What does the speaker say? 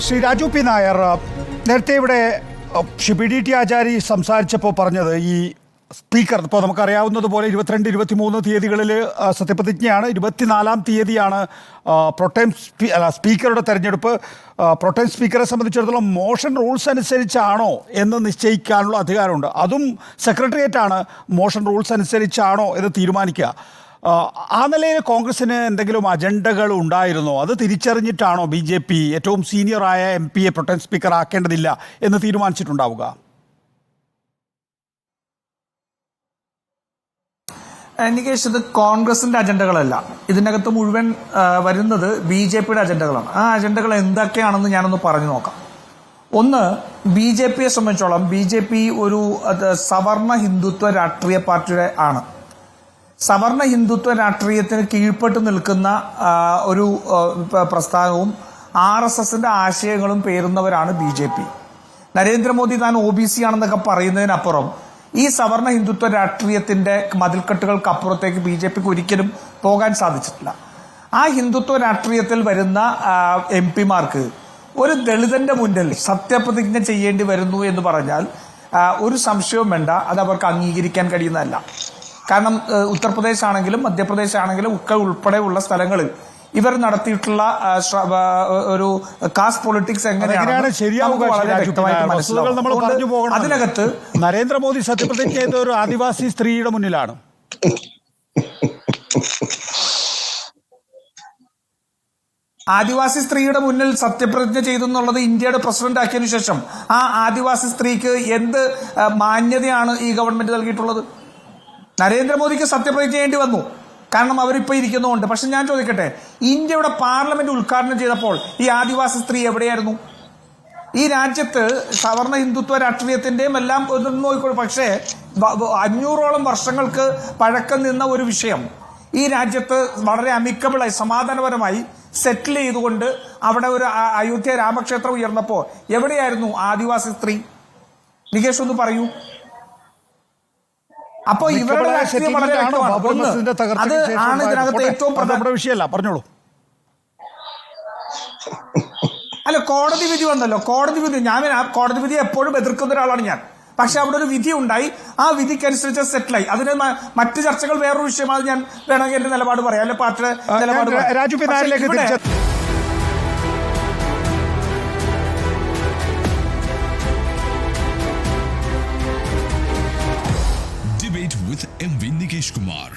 Shri Raju P Nair നേരത്തെ ഇവിടെ P T ആചാരി സംസാരിച്ചപ്പോൾ പറഞ്ഞത് ഈ സ്പീക്കർ ഇപ്പോൾ നമുക്കറിയാവുന്നതുപോലെ 22, 23 തീയതികളിൽ സത്യപ്രതിജ്ഞയാണ്. 24-ാം തീയതിയാണ് സ്പീക്കറുടെ തെരഞ്ഞെടുപ്പ്. പ്രൊട്ടൈം സ്പീക്കറെ സംബന്ധിച്ചിടത്തോളം മോഷൻ റൂൾസ് അനുസരിച്ചാണോ എന്ന് നിശ്ചയിക്കാനുള്ള അധികാരമുണ്ട്. അതും സെക്രട്ടേറിയറ്റാണ് മോഷൻ റൂൾസ് അനുസരിച്ചാണോ എന്ന് തീരുമാനിക്കുക. ആ നിലയിൽ കോൺഗ്രസിന് എന്തെങ്കിലും അജണ്ടകൾ ഉണ്ടായിരുന്നോ? അത് തിരിച്ചറിഞ്ഞിട്ടാണോ BJP ഏറ്റവും സീനിയറായ MP പ്രൊട്ടൈം സ്പീക്കർ ആക്കേണ്ടതില്ല എന്ന് തീരുമാനിച്ചിട്ടുണ്ടാവുക? നികേഷ്, ഇത് കോൺഗ്രസിന്റെ അജണ്ടകളല്ല. ഇതിനകത്ത് മുഴുവൻ വരുന്നത് BJPയുടെ അജണ്ടകളാണ്. ആ അജണ്ടകൾ എന്തൊക്കെയാണെന്ന് ഞാനൊന്ന് പറഞ്ഞു നോക്കാം. ഒന്ന്, BJPയെ സംബന്ധിച്ചോളം BJP ഒരു സവർണ ഹിന്ദുത്വ രാഷ്ട്രീയ പാർട്ടിയുടെ ആണ്. സവർണ ഹിന്ദുത്വ രാഷ്ട്രീയത്തിന് കീഴ്പ്പെട്ട് നിൽക്കുന്ന ഒരു പ്രസ്ഥാനവും RSSന്റെ ആശയങ്ങളും പേരുന്നവരാണ് BJP. നരേന്ദ്രമോദി താൻ OBC ആണെന്നൊക്കെ പറയുന്നതിനപ്പുറം ഈ സവർണ ഹിന്ദുത്വ രാഷ്ട്രീയത്തിന്റെ മതിൽക്കെട്ടുകൾക്കപ്പുറത്തേക്ക് BJPക്ക് ഒരിക്കലും പോകാൻ സാധിച്ചിട്ടില്ല. ആ ഹിന്ദുത്വ രാഷ്ട്രീയത്തിൽ വരുന്ന MP-മാർക്ക് ഒരു ദളിതന്റെ മുന്നിൽ സത്യപ്രതിജ്ഞ ചെയ്യേണ്ടി വരുന്നു എന്ന് പറഞ്ഞാൽ ഒരു സംശയവും വേണ്ട, അത് അവർക്ക് അംഗീകരിക്കാൻ കഴിയുന്നതല്ല. കാരണം ഉത്തർപ്രദേശ് ആണെങ്കിലും മധ്യപ്രദേശ് ആണെങ്കിലും ഒക്കെ ഉൾപ്പെടെയുള്ള സ്ഥലങ്ങളിൽ ഇവർ നടത്തിയിട്ടുള്ള ഒരു കാസ്റ്റ് പൊളിറ്റിക്സ് എങ്ങനെയാണ് വളരെ വ്യക്തമായിട്ട് മനസ്സിലാവും. അതിനകത്ത് നരേന്ദ്രമോദി സത്യപ്രതിജ്ഞ ചെയ്ത ഒരു ആദിവാസി സ്ത്രീയുടെ മുന്നിലാണ്. ആദിവാസി സ്ത്രീയുടെ മുന്നിൽ സത്യപ്രതിജ്ഞ ചെയ്തു എന്നുള്ളത് ഇന്ത്യയുടെ പ്രസിഡന്റ് ആക്കിയതിനു ശേഷം ആ ആദിവാസി സ്ത്രീക്ക് എന്ത് മാന്യതയാണ് ഈ ഗവൺമെന്റ് നൽകിയിട്ടുള്ളത്? നരേന്ദ്രമോദിക്ക് സത്യപ്രതിജ്ഞ ചെയ്യേണ്ടി വന്നു, കാരണം അവരിപ്പോൾ ഇരിക്കുന്നുണ്ട്. പക്ഷെ ഞാൻ ചോദിക്കട്ടെ, ഇന്ത്യയുടെ പാർലമെന്റ് ഉദ്ഘാടനം ചെയ്തപ്പോൾ ഈ ആദിവാസി സ്ത്രീ എവിടെയായിരുന്നു? ഈ രാജ്യത്ത് സവർണ ഹിന്ദുത്വ രാഷ്ട്രീയത്തിന്റെയും എല്ലാം നോക്കിക്കോളൂ. പക്ഷേ 500ഓളം വർഷങ്ങൾക്ക് പഴക്കം നിന്ന ഒരു വിഷയം ഈ രാജ്യത്ത് വളരെ അമിക്കബിളായി സമാധാനപരമായി സെറ്റിൽ ചെയ്തുകൊണ്ട് അവിടെ ഒരു അയോധ്യ രാമക്ഷേത്രം ഉയർന്നപ്പോൾ എവിടെയായിരുന്നു ആദിവാസി സ്ത്രീ? നികേഷ് ഒന്ന് പറയൂ. അപ്പൊ ഇവരുടെ രാഷ്ട്രീയം വളരെ അത് ആണ് ഇതിനകത്ത് ഏറ്റവും പ്രധാന വിഷയമല്ല. പറഞ്ഞോളൂ. അല്ല, കോടതി വിധി വന്നല്ലോ. കോടതി വിധി കോടതി വിധി എപ്പോഴും എതിർക്കുന്ന ഒരാളാണ് ഞാൻ. പക്ഷെ അവിടെ ഒരു വിധി ഉണ്ടായി, ആ വിധിക്കനുസരിച്ച് സെറ്റിലായി. അതിന് മറ്റു ചർച്ചകൾ വേറൊരു വിഷയമാണ്. ഞാൻ വേണമെങ്കിൽ എന്റെ നിലപാട് പറയാം, അല്ലെ പാർട്ടിയുടെ നിലപാട്. Debate with MV Nikesh Kumar.